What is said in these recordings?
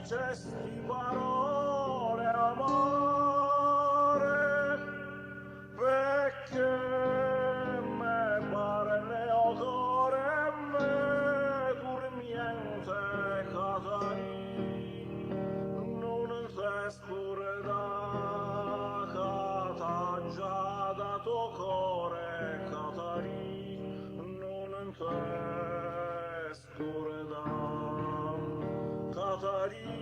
dicesti parole amore, perché me pare neo core me curmiente Catarina, non te scurda cataggiata tuo core Catarina, non te scurda Catarina,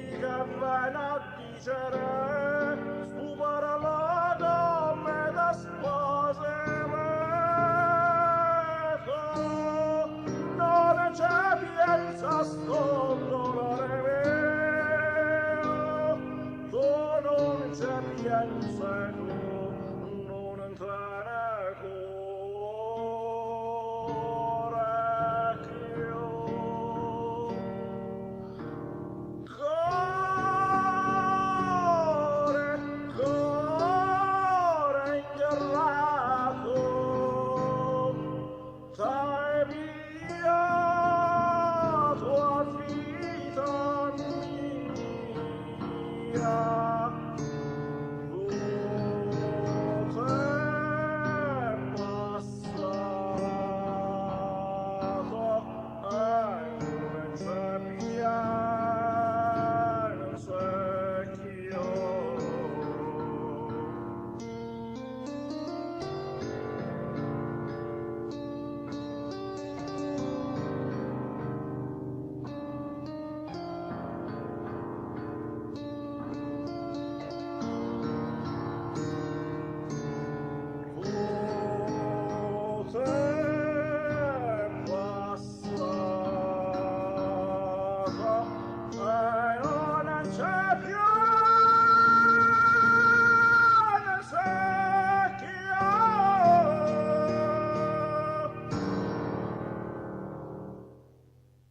che ven a dicere stupara la donna da spose me, non c'è pienza sto